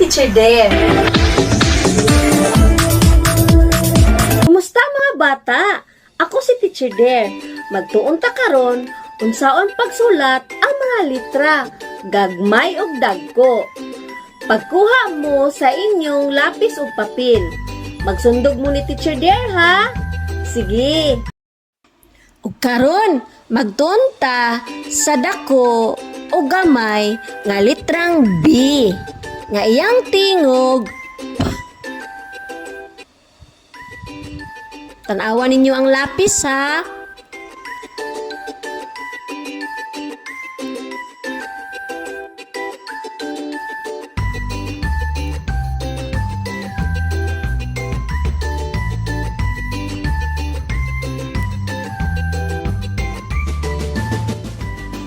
Teacher Dare. Kumusta mga bata? Ako si Teacher Dare. Magtuon ta karon unsaon pagsulat ang mga litra, gagmay ug dagko. Pagkuha mo sa inyong lapis ug papel. Magsundog mo ni Teacher Dare ha. Sige. Ug karon magtuon ta sa dako o gamay nga litrang B nga iyang tingog. Tanawan ninyo ang lapis ha.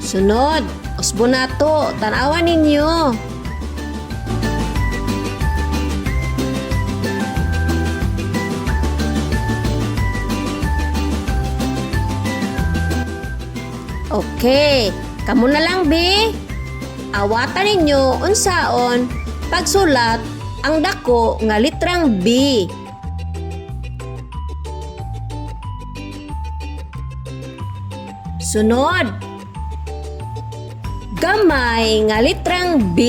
Sunod, usbo na to. Tanawan ninyo. Okay, kamo na lang be. Awatan ninyo unsaon pagsulat ang dako nga litrang B. Sunod, gamay nga litrang B.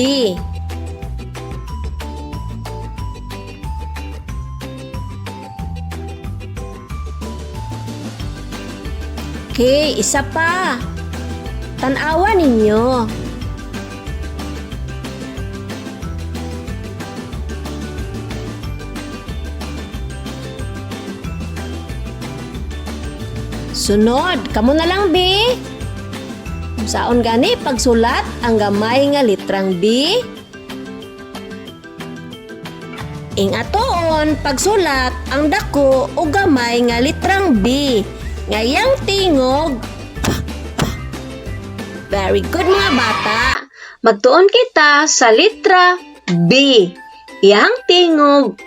Okay, isa pa. Tanawan ninyo. Sunod, kamo na lang be. Saon gani pagsulat ang gamay nga litrang B? Ing atoon pagsulat ang dako o gamay nga litrang B. Ngayang tingog. Very good mga bata. Magtuon kita sa litra B. Yang tingog.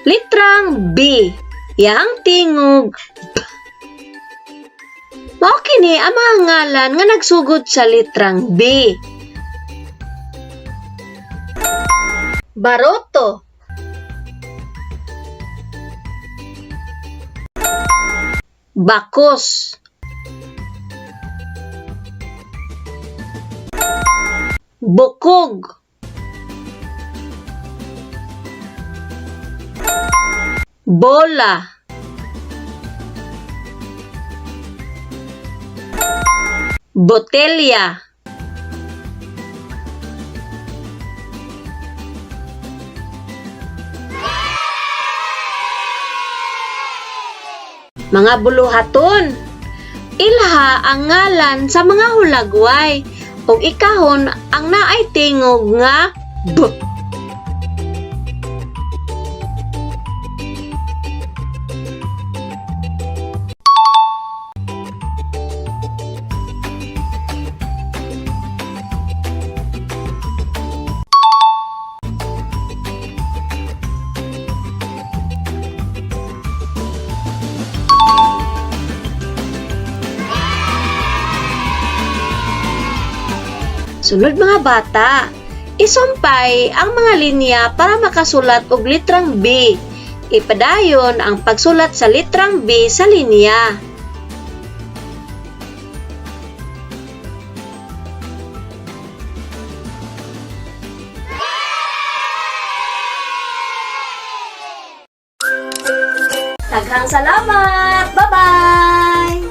Litrang B. Yang tingog. Mao kini ang mga ngalan nga nagsugod sa litrang B. Baroto. Bakos. Bukog. Bola. Botelya. Mga buluhaton, ilha ang ngalan sa mga hulagway ug ikahon ang naay tingog nga B. Sunod mga bata, isumpay ang mga linya para makasulat og litrang B. Ipadayon ang pagsulat sa litrang B sa linya. Daghang salamat! Bye-bye!